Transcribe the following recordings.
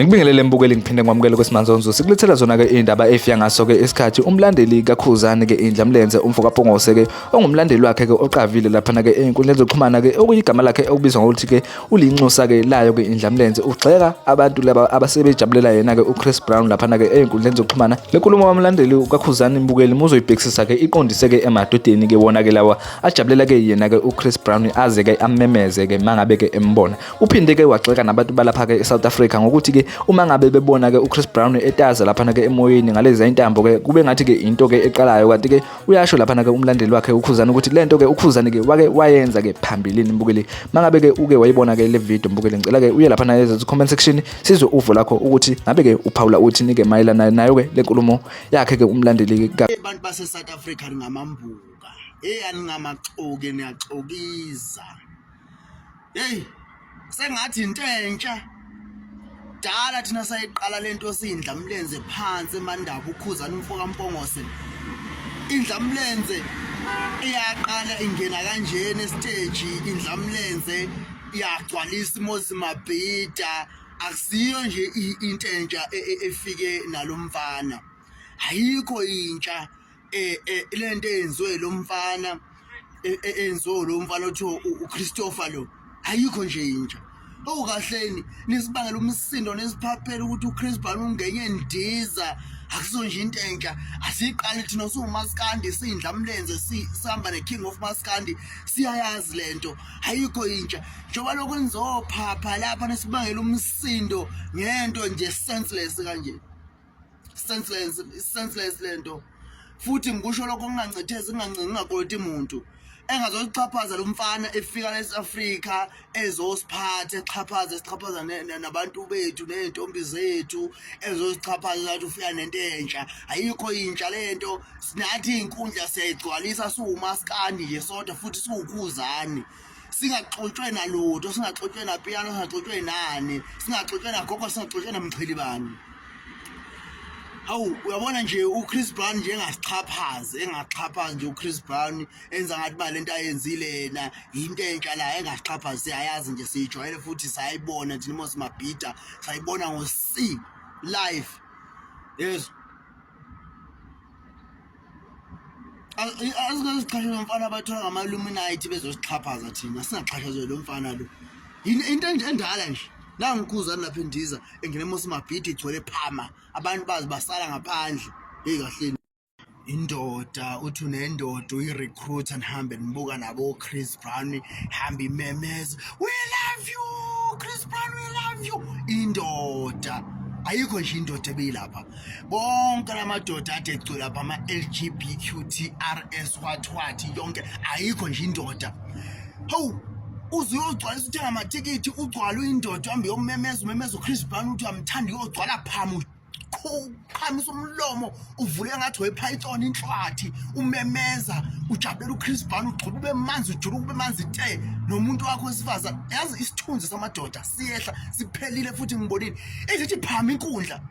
Ngikubingelele mbukeli ngiphinde ngwamukele kwesimanje onzuzo sikulethela zona-ke iy'ndaba efika ngaso-ke isikhathi umlandeli kaKhuzani-ke Indlamlenze umfokapongose-ke ongumlandeli wakhe-ke oqavile laphana-ke ey'nkundleni zokuxhumana-ke okuyigama lakhe okubizwa ngokuthi-ke ulinxusa-ke layo-ke Indlamlenze ugxeka abantu laba abasebejabulela yena-ke uChris Brown laphana-ke ey'nkundleni zokuxhumana. Le nkulumo kamlandeli kaKhuzani mbukeli muzoyibhekisisa-ke iqondise-ke emadodeni-ke wona-ke lawa ajabulela-ke yena-ke uChris Brown aze-ke amemeze-ke mangabe-ke embona. Uphinde-ke wagxeka nabantu balapha-ke eSouth Africa ngokuthi-ke uma ngabe bebona-ke uChris Brown etaza laphana-ke emoyeni ngalezi zintambo-ke kube ngathi-ke into-ke eqalayo, kanti-ke uyasho laphana-ke umlandeli wakhe uKhuzani ukuthi lento-ke uKhuzani-ke wake wayenza-ke phambilini mbukeli. Mangabe-ke uke wayibona-ke le video mbukeli, ngicela-ke uye laphana ezathu comment section sizwe uvo lakho ukuthi ngabe-ke uphawula uthini-ke mayelana nayo-ke le nkulumo yakhe-ke umlandeli abantu base-South Africa ningamambuka, aningamaxoki, niyaxokiza. Sengathi into entsha dala thina sayiqala lento siyindlamlenze phansi eMandaba uKhuzani umfokampongose. Indlamlenze iyaqala ingena kanjena estage, indlamlenze iyagcwalisa iMozambique. Akusiyo nje into entsha efike nalomfana, ayikho intsha lento eyenziwe lo mfana enziwe lo mfana othiwa uChristopher lo, ayikho nje intsha. Kahleni nisibangela umsindo nesiphaphela ukuthi uChris Brown ungenye ndiza, akuso nje into entsha. Asiqali thina uMaskandi siyindlamlenze sihamba neKing of Maskandi, siyayazi lento, ayikho intsha. Njoba lokho nizophapha lapha nisibangela umsindo ngento nje senseless kanje, senseless lento. Futhi ngikusho lokho ngingancithezi ngingakoti umuntu engazochaphaza lo mfana efika eSouth Africa ezosiphatha exhaphaza nabantu bethu nezintombi zethu, ezosichaphaza ukuthi ufika nento entsha. Ayikho intsha lento, sinathi inkundla siyayigcwalisa siwuMaskandi nje sodwa futhi siwuKhuzani. Singaxoxwe nalutho, singaxoxwe naPiano, singaxoxwe nani, singaxoxwe naGogo, singaxoxwe namChilibani. Hawu, uyabona nje uChris Brown nje engaxhaphazi nje uChris Brown enza ngathi ba lento ayenzile yena into entsha la, engaxhaphazi. Siyayazi nje, siyijwayele futhi sayibona thina Mozambique, sayibona ngo-C live. Yes, asingazixhashazwa lo mfana abathola ngama-Illuminati bezosixhaphaza thina, singaxhashazwe lo mfana lo. Into endala nje la ngiKhuzani lapha endiza engene Mozambique igcwele phama, abantu bazi basala ngaphandle. Kahleni indoda uthi unendoda uyi-recruiter, nihambe nibuka nabo Chris Brown, hambe imemeza, we love you Chris Brown, we love you. Indoda ayikho nje indoda ebeyilapha. Bonke lamadoda ade egcwele lapha ama-LGBTQTRS what yonke, ayikho nje indoda. Hawu, uze uyogcwalisa uthenga amatikiti ugcwala uyindoda uhambe umemeza uChris Brown uthi uyamthanda, uyogcwala phamu ukhamisa umlomo uvule ngathi wepython inhlathi, umemeza ujabulela uChris Brown, ugcoba ube manzi, ujuluka ube manzi te nomuntu wakho wesifazane. Yazi isithunzi samadoda siyehla siphelile futhi ngibonile ezithi phama inkundla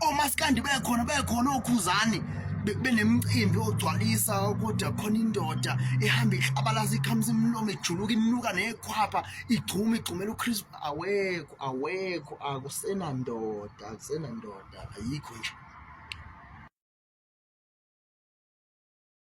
oMaskandi bekhona oKhuzani benemicimbi ogcwalisa ukuthi akhona indoda ehamba ihlabalasa ikhamisa imlomo ejuluka inuka nekhwapha igcumela uChris. Awekho akusenandoda, ayikho nje.